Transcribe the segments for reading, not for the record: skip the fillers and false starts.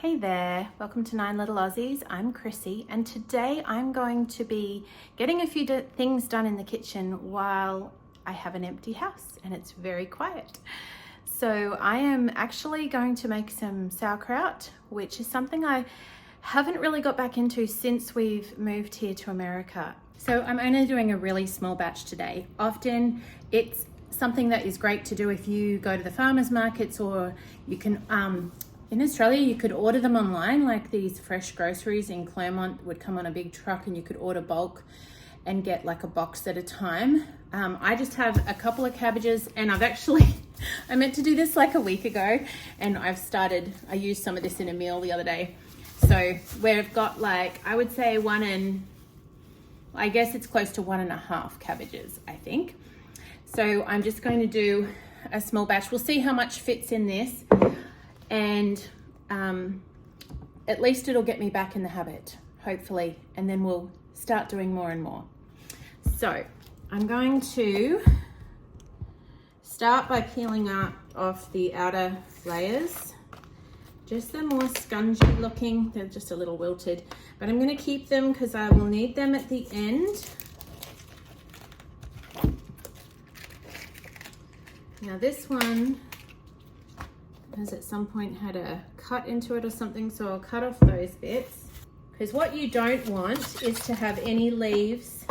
Hey there, welcome to 9 Little Aussies. I'm Chrissy, and today I'm going to be getting a few things done in the kitchen while I have an empty house and it's very quiet. So I am actually going to make some sauerkraut, which is something I haven't really got back into since we've moved here to America. So I'm only doing a really small batch today. Often it's something that is great to do if you go to the farmers markets, or you can in Australia, you could order them online, like these fresh groceries in Claremont would come on a big truck and you could order bulk and get like a box at a time. I just have a couple of cabbages, and I meant to do this like a week ago, and I used some of this in a meal the other day. So we've got like, I would say I guess it's close to 1.5 cabbages, I think. So I'm just going to do a small batch. We'll see how much fits in this. And at least it'll get me back in the habit, hopefully, and then we'll start doing more and more. So I'm going to start by peeling off the outer layers. Just the more spongy looking, they're just a little wilted, but I'm going to keep them because I will need them at the end. Now this one has at some point had a cut into it or something, so I'll cut off those bits, because what you don't want is to have any leaves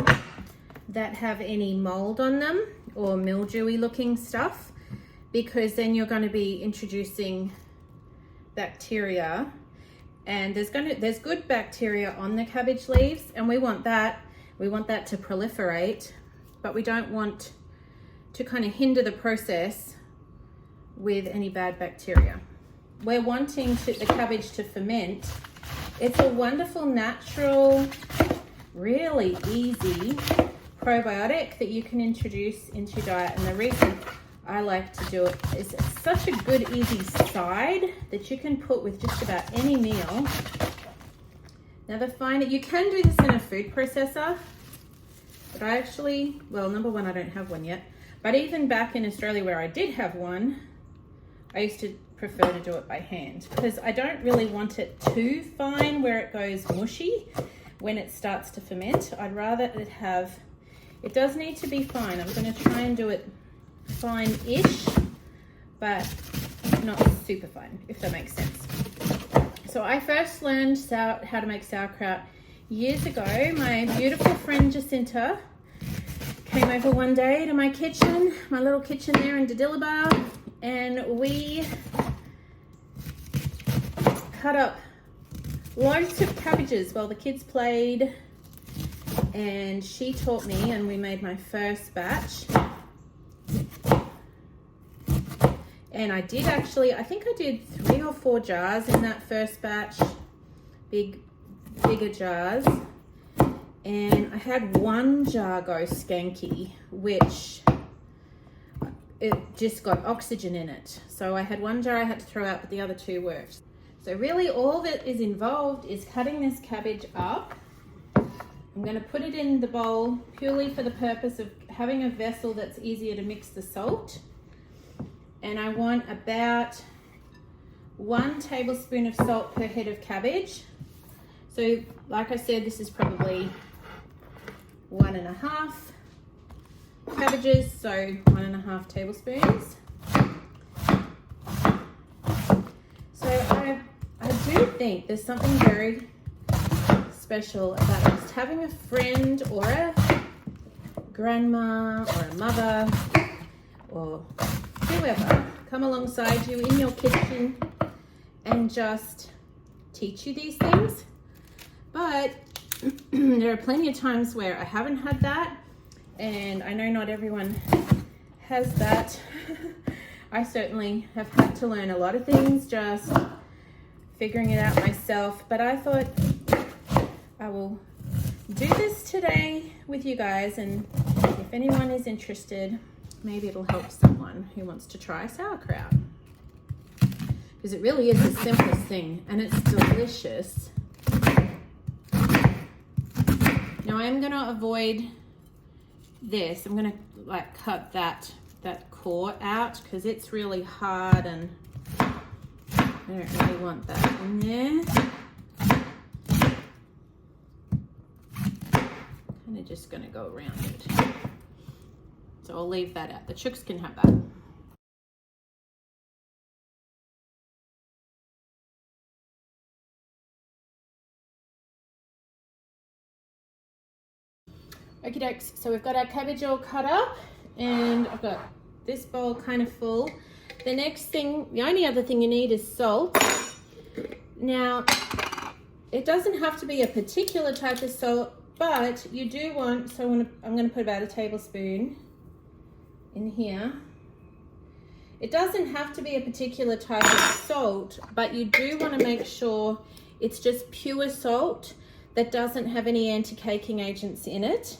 that have any mold on them or mildewy looking stuff, because then you're going to be introducing bacteria, and there's good bacteria on the cabbage leaves, and we want that to proliferate, but we don't want to kind of hinder the process with any bad bacteria. We're wanting the cabbage to ferment. It's a wonderful, natural, really easy probiotic that you can introduce into your diet. And the reason I like to do it is it's such a good, easy side that you can put with just about any meal. Now you can do this in a food processor, but number one, I don't have one yet. But even back in Australia where I did have one, I used to prefer to do it by hand, because I don't really want it too fine where it goes mushy when it starts to ferment. I'd rather it does need to be fine. I'm going to try and do it fine-ish, but not super fine, if that makes sense. So I first learned how to make sauerkraut years ago. My beautiful friend Jacinta came over one day to my kitchen, my little kitchen there in Diddillaba, and we cut up loads of cabbages while the kids played, and she taught me, and we made my first batch. And I think I did 3 or 4 jars in that first batch, bigger jars. And I had 1 jar go skanky, which it just got oxygen in it. So I had 1 jar I had to throw out, but the other 2 worked. So really all that is involved is cutting this cabbage up. I'm going to put it in the bowl purely for the purpose of having a vessel that's easier to mix the salt. And I want about 1 tablespoon of salt per head of cabbage. So like I said, this is probably 1.5 cabbages, so 1.5 tablespoons. So I do think there's something very special about just having a friend or a grandma or a mother or whoever come alongside you in your kitchen and just teach you these things. But there are plenty of times where I haven't had that, and I know not everyone has that. I certainly have had to learn a lot of things just figuring it out myself, but I thought I will do this today with you guys, and if anyone is interested, maybe it'll help someone who wants to try sauerkraut, because it really is the simplest thing and it's delicious. Now I'm going to avoid this. I'm going to cut that core out, because it's really hard and I don't really want that in there. Kind of just going to go around it. So I'll leave that out. The chooks can have that. Okie dokes, so we've got our cabbage all cut up and I've got this bowl kind of full. The next thing, the only other thing you need is salt. Now, it doesn't have to be a particular type of salt, but you do want, so I'm going to put about a tablespoon in here. It doesn't have to be a particular type of salt, but you do want to make sure it's just pure salt that doesn't have any anti-caking agents in it.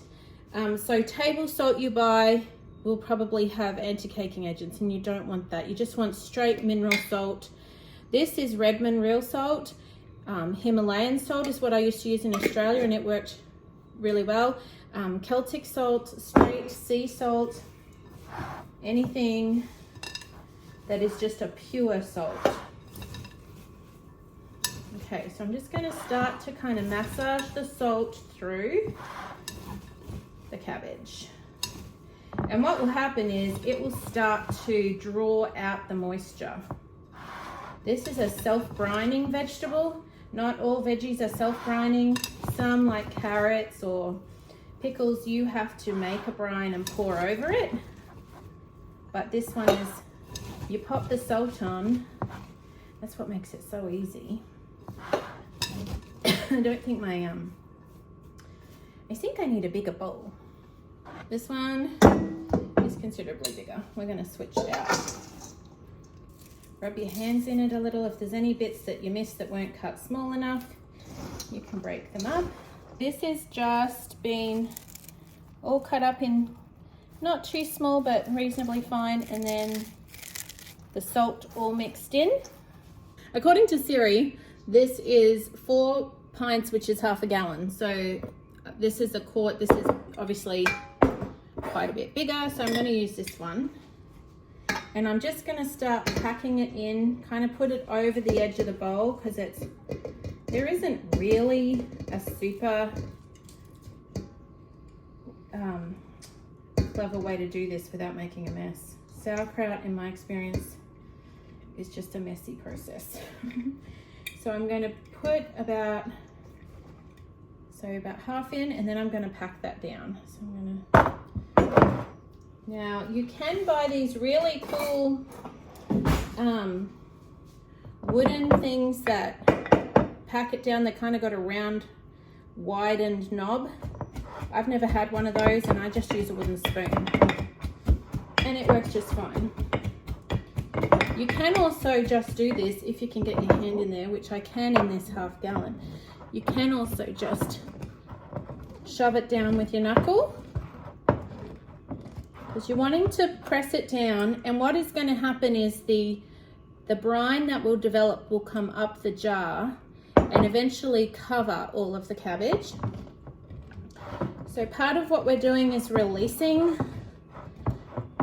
So table salt you buy will probably have anti-caking agents and you don't want that. You just want straight mineral salt. This is Redmond real salt. Himalayan salt is what I used to use in Australia and it worked really well. Celtic salt, straight sea salt, anything that is just a pure salt. Okay, so I'm just going to start to kind of massage the salt through the cabbage. And what will happen is it will start to draw out the moisture. This is a self-brining vegetable. Not all veggies are self-brining. Some, like carrots or pickles, you have to make a brine and pour over it. But this one is, you pop the salt on. That's what makes it so easy. I don't think my, I think I need a bigger bowl. This one is considerably bigger. We're going to switch it out. Rub your hands in it a little. If there's any bits that you missed that weren't cut small enough, you can break them up. This is just been all cut up in not too small, but reasonably fine. And then the salt all mixed in. According to Siri, this is 4 pints, which is half a gallon. So this is a quart. This is obviously quite a bit bigger. So I'm going to use this one. And I'm just going to start packing it in, kind of put it over the edge of the bowl because there isn't really a super clever way to do this without making a mess. Sauerkraut, in my experience, is just a messy process. So I'm going to put about half in, and then I'm going to pack that down. So I'm going to. Now you can buy these really cool wooden things that pack it down. They kind of got a round, widened knob. I've never had one of those, and I just use a wooden spoon, and it works just fine. You can also just do this if you can get your hand in there, which I can in this half gallon. You can also just shove it down with your knuckle, because you're wanting to press it down, and what is going to happen is the brine that will develop will come up the jar and eventually cover all of the cabbage. So part of what we're doing is releasing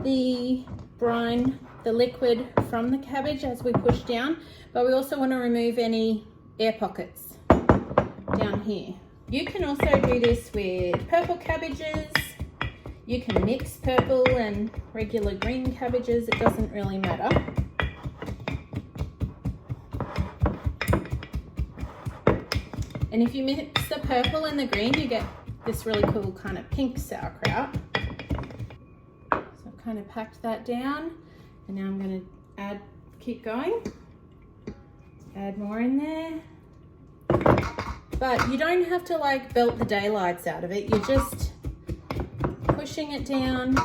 the brine, the liquid from the cabbage as we push down, but we also want to remove any air pockets down here. You can also do this with purple cabbages. You can mix purple and regular green cabbages. It doesn't really matter. And if you mix the purple and the green, you get this really cool kind of pink sauerkraut. So I've kind of packed that down, and now I'm going to keep going. Add more in there. But you don't have to like belt the daylights out of it. You're just pushing it down.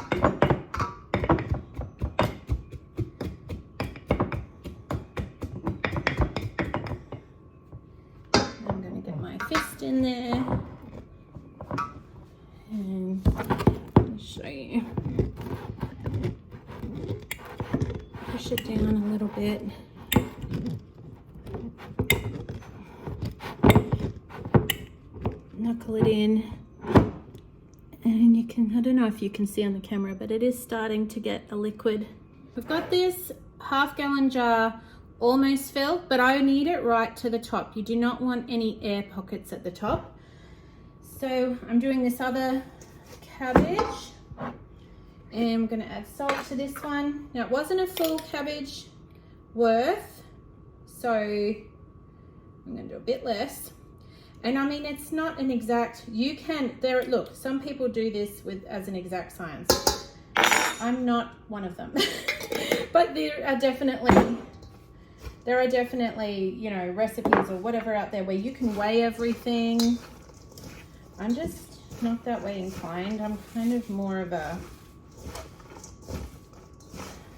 I'm going to get my fist in there and I'll show you. Push it down a little bit. Knuckle it in. And you can, I don't know if you can see on the camera, but it is starting to get a liquid. We've got this half gallon jar almost filled, but I need it right to the top. You do not want any air pockets at the top. So I'm doing this other cabbage, and I'm gonna add salt to this one. Now it wasn't a full cabbage worth, so I'm gonna do a bit less. And I mean, it's not an exact, you can, there, look, some people do this with as an exact science. I'm not one of them. But there are definitely, you know, recipes or whatever out there where you can weigh everything. I'm just not that way inclined. I'm kind of more of a,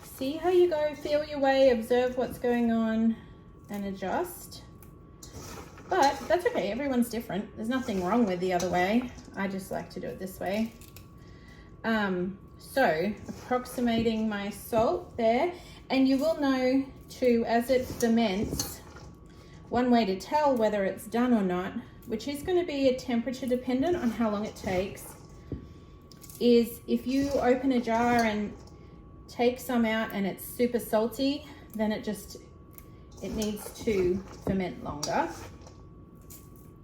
see how you go, feel your way, observe what's going on, and adjust. But that's okay, everyone's different. There's nothing wrong with the other way. I just like to do it this way. So approximating my salt there, and you will know too, as it ferments, one way to tell whether it's done or not, which is going to be a temperature dependent on how long it takes, is if you open a jar and take some out and it's super salty, then it needs to ferment longer.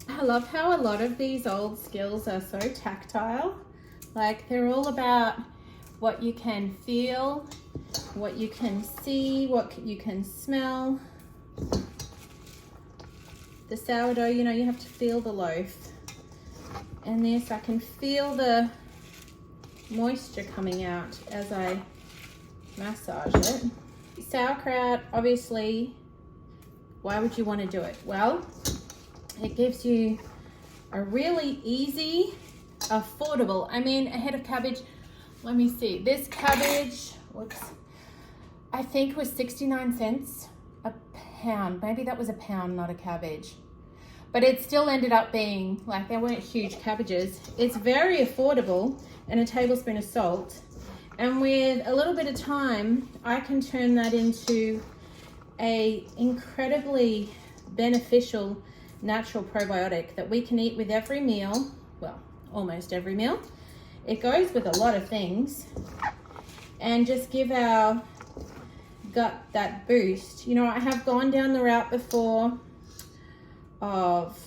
I love how a lot of these old skills are so tactile. Like, they're all about what you can feel, what you can see, what you can smell. The sourdough, you know, you have to feel the loaf. And this, I can feel the moisture coming out as I massage it. Sauerkraut, obviously, why would you want to do it? Well, it gives you a really easy, affordable, I mean, a head of cabbage, let me see, this cabbage, whoops, I think was 69 cents a pound. Maybe that was a pound, not a cabbage. But it still ended up being, like, they weren't huge cabbages. It's very affordable, and a tablespoon of salt. And with a little bit of time, I can turn that into a incredibly beneficial natural probiotic that we can eat with every meal, well, almost every meal. It goes with a lot of things, and just give our gut that boost. You know, I have gone down the route before of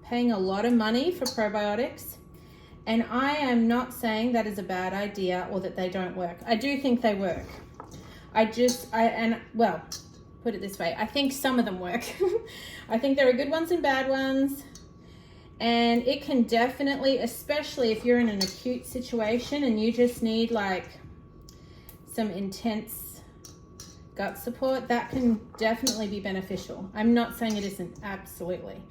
paying a lot of money for probiotics, and I am not saying that is a bad idea or that they don't work. I do think they work. Well, put it this way, I think some of them work. I think there are good ones and bad ones. And it can definitely, especially if you're in an acute situation and you just need like some intense gut support, that can definitely be beneficial. I'm not saying it isn't, absolutely.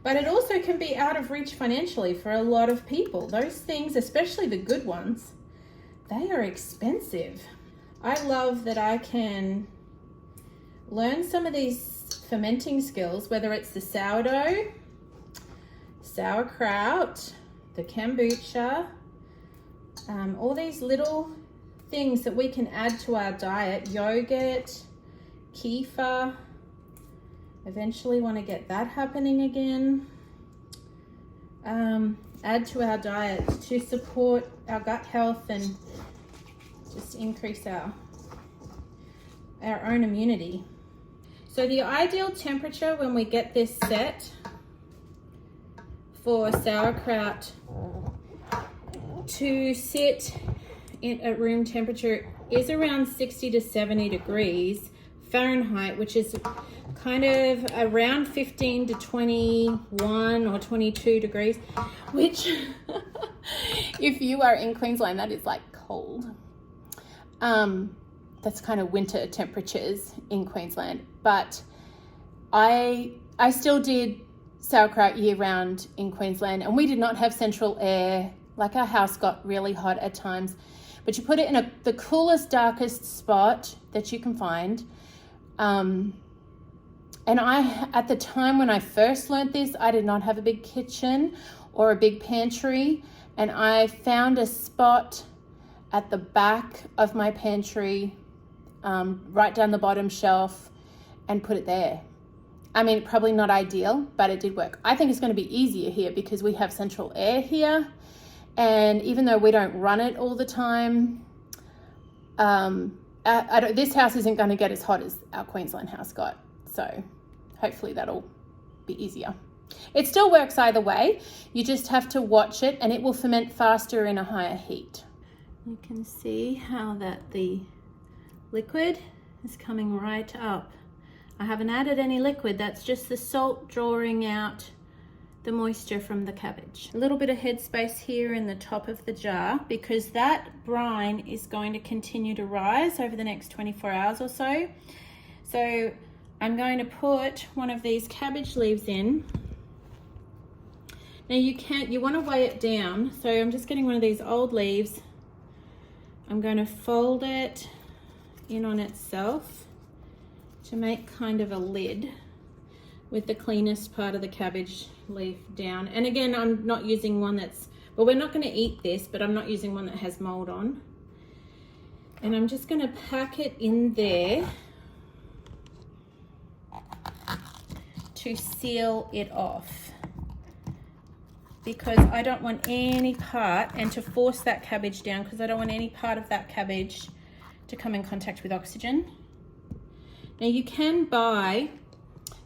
But it also can be out of reach financially for a lot of people. Those things, especially the good ones, they are expensive. I love that I can learn some of these fermenting skills, whether it's the sourdough, sauerkraut, the kombucha, all these little things that we can add to our diet, yogurt, kefir. Eventually want to get that happening again. Add to our diet to support our gut health and just increase our own immunity. So the ideal temperature when we get this set for sauerkraut to sit at room temperature is around 60 to 70 degrees Fahrenheit, which is kind of around 15 to 21 or 22 degrees, which if you are in Queensland, that is like cold. That's kind of winter temperatures in Queensland, but I still did sauerkraut year round in Queensland, and we did not have central air. Like, our house got really hot at times, but you put it in the coolest, darkest spot that you can find. And at the time when I first learned this, I did not have a big kitchen or a big pantry, and I found a spot at the back of my pantry, right down the bottom shelf, and put it there. I mean, probably not ideal, but it did work. I think it's going to be easier here because we have central air here, and even though we don't run it all the time, this house isn't going to get as hot as our Queensland house got. So hopefully that'll be easier. It still works either way. You just have to watch it, and it will ferment faster in a higher heat. You can see how that the liquid is coming right up. I haven't added any liquid. That's just the salt drawing out the moisture from the cabbage. A little bit of headspace here in the top of the jar, because that brine is going to continue to rise over the next 24 hours or so. So I'm going to put one of these cabbage leaves in. Now you want to weigh it down. So I'm just getting one of these old leaves. I'm going to fold it in on itself to make kind of a lid with the cleanest part of the cabbage leaf down. And again, I'm not using one that's, well, we're not going to eat this, but I'm not using one that has mold on. And I'm just going to pack it in there to seal it off, because I don't want any part, and to force that cabbage down, because I don't want any part of that cabbage to come in contact with oxygen. Now you can buy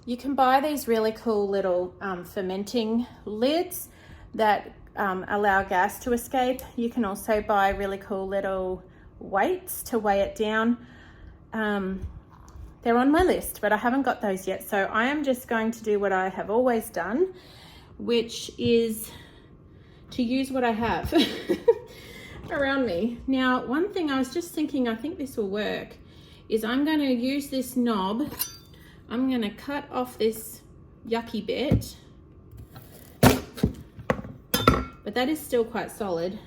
these really cool little fermenting lids that allow gas to escape. You can also buy really cool little weights to weigh it down. They're on my list, but I haven't got those yet. So I am just going to do what I have always done, which is to use what I have around me. Now, one thing I was just thinking, I think this will work, is I'm going to use this knob. I'm going to cut off this yucky bit, but that is still quite solid.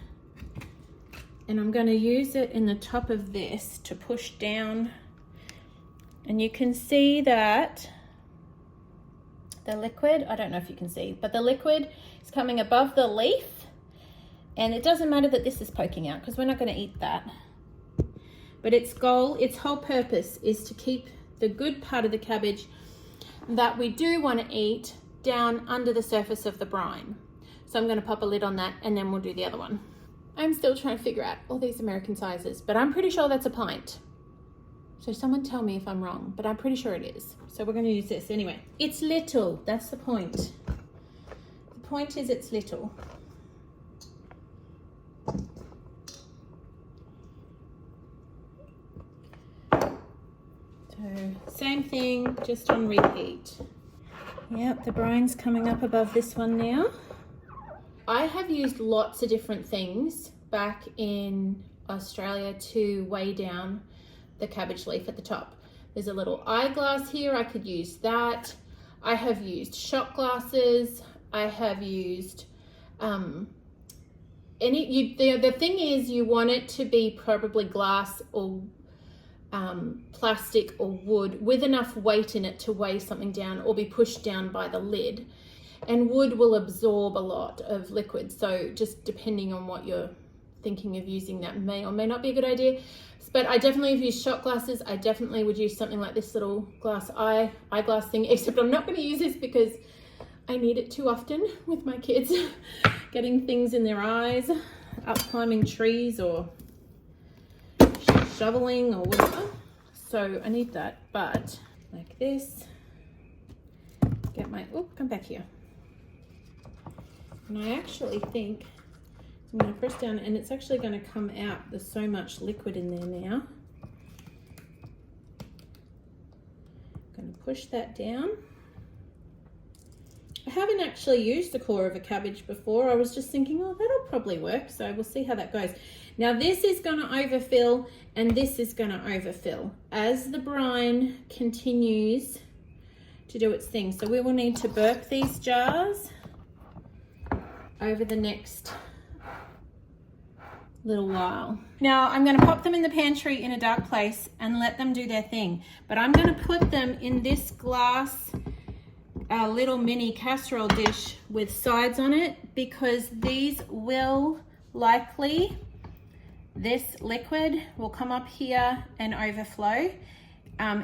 And I'm going to use it in the top of this to push down. And you can see that the liquid, I don't know if you can see, but the liquid is coming above the leaf. And it doesn't matter that this is poking out, because we're not going to eat that. But its whole purpose is to keep the good part of the cabbage that we do want to eat down under the surface of the brine. So I'm going to pop a lid on that, and then we'll do the other one. I'm still trying to figure out all these American sizes, but I'm pretty sure that's a pint. So someone tell me if I'm wrong, but I'm pretty sure it is. So we're going to use this anyway. It's little, that's the point. The point is it's little. So same thing, just on repeat. Yep, the brine's coming up above this one now. I have used lots of different things back in Australia to weigh down the cabbage leaf at the top. There's a little eyeglass here, I could use that. I have used shot glasses. I have used the thing is, you want it to be probably glass or plastic or wood with enough weight in it to weigh something down or be pushed down by the lid. And wood will absorb a lot of liquid, so just depending on what you're thinking of using, that may or may not be a good idea. But I definitely have used shot glasses. I definitely would use something like this little glass eyeglass thing, except I'm not going to use this because I need it too often with my kids getting things in their eyes, up climbing trees or shoveling or whatever. So I need that, but like this, get my, oh, come back here. And I actually think I'm going to press down, and it's actually going to come out. There's so much liquid in there now. I'm going to push that down. I haven't actually used the core of a cabbage before. I was just thinking, oh, that'll probably work. So we'll see how that goes. Now this is going to overfill, and this is going to overfill as the brine continues to do its thing. So we will need to burp these jars over the next little while. Now I'm going to pop them in the pantry in a dark place and let them do their thing. But I'm going to put them in this glass little mini casserole dish with sides on it, because these will likely, this liquid will come up here and overflow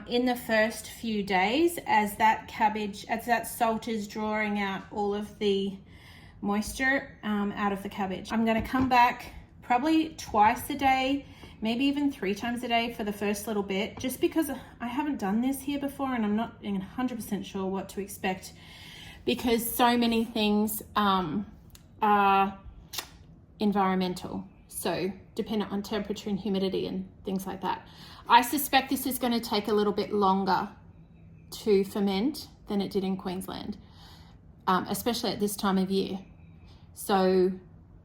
in the first few days as that salt is drawing out all of the moisture out of the cabbage. I'm going to come back probably twice a day, maybe even 3 times a day for the first little bit, just because I haven't done this here before and I'm not 100% sure what to expect, because so many things are environmental, so dependent on temperature and humidity and things like that. I suspect this is going to take a little bit longer to ferment than it did in Queensland, especially at this time of year. So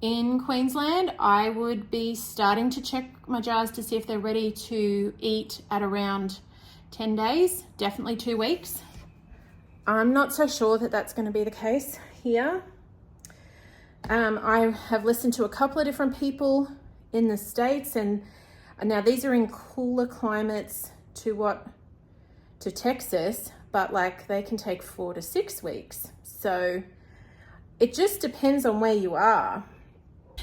in Queensland, I would be starting to check my jars to see if they're ready to eat at around 10 days, definitely 2 weeks. I'm not so sure that that's going to be the case here. I have listened to a couple of different people in the States, and now these are in cooler climates to Texas, but like they can take 4 to 6 weeks. So it just depends on where you are.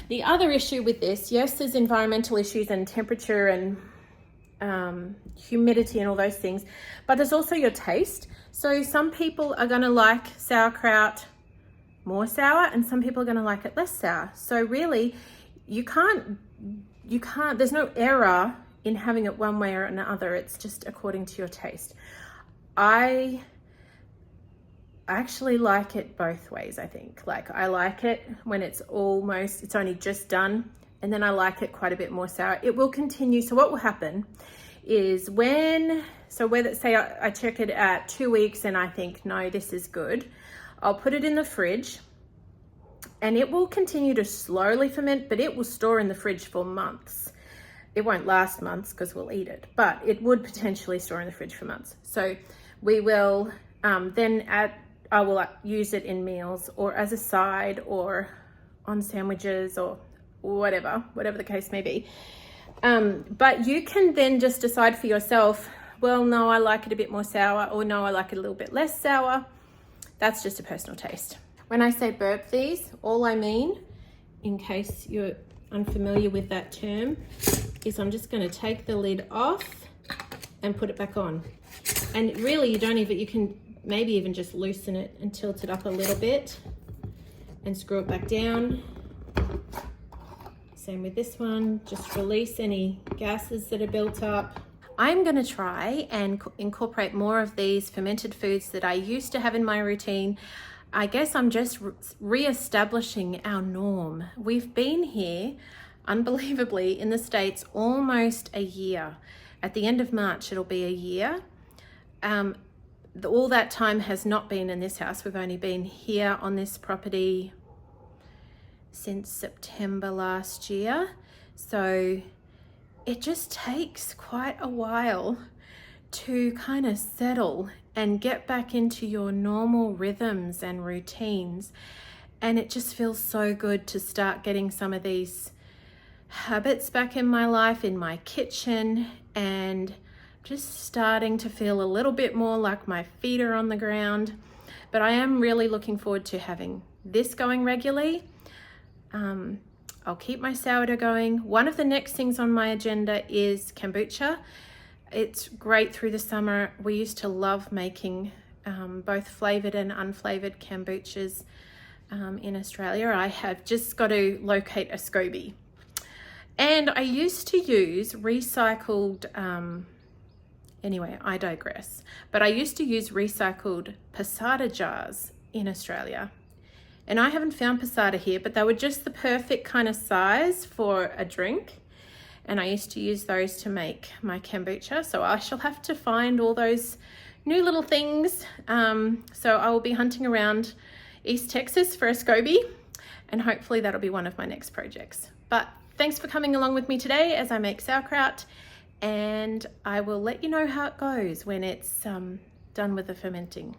The other issue with this, yes, there's environmental issues and temperature and humidity and all those things, but there's also your taste. So some people are going to like sauerkraut more sour, and some people are going to like it less sour. So really, you can't, there's no error in having it one way or another. It's just according to your taste. I actually like it both ways, I think. Like, I like it when it's only just done, and then I like it quite a bit more sour. It will continue. So what will happen is whether, say I check it at 2 weeks and I think, no, this is good, I'll put it in the fridge and it will continue to slowly ferment, but it will store in the fridge for months. It won't last months because we'll eat it, but it would potentially store in the fridge for months. So we will I will use it in meals or as a side or on sandwiches or whatever the case may be. But you can then just decide for yourself, well, no, I like it a bit more sour, or no, I like it a little bit less sour. That's just a personal taste. When I say burp these, all I mean, in case you're unfamiliar with that term, is I'm just going to take the lid off and put it back on. And really, you can maybe even just loosen it and tilt it up a little bit and screw it back down. Same with this one, just release any gases that are built up. I'm going to try and incorporate more of these fermented foods that I used to have in my routine. I guess I'm just re-establishing our norm. We've been here, unbelievably, in the States almost a year. At the end of March, it'll be a year. All that time has not been in this house. We've only been here on this property since September last year. So it just takes quite a while to kind of settle and get back into your normal rhythms and routines. And it just feels so good to start getting some of these habits back in my life, in my kitchen, and just starting to feel a little bit more like my feet are on the ground. But I am really looking forward to having this going regularly. I'll keep my sourdough going. One of the next things on my agenda is kombucha. It's great through the summer. We used to love making both flavored and unflavored kombuchas in Australia. I have just got to locate a SCOBY. And I used to use recycled, anyway, I digress. But I used to use recycled passata jars in Australia. And I haven't found passata here, but they were just the perfect kind of size for a drink. And I used to use those to make my kombucha. So I shall have to find all those new little things. So I will be hunting around East Texas for a SCOBY, and hopefully that'll be one of my next projects. But thanks for coming along with me today as I make sauerkraut, and I will let you know how it goes when it's done with the fermenting.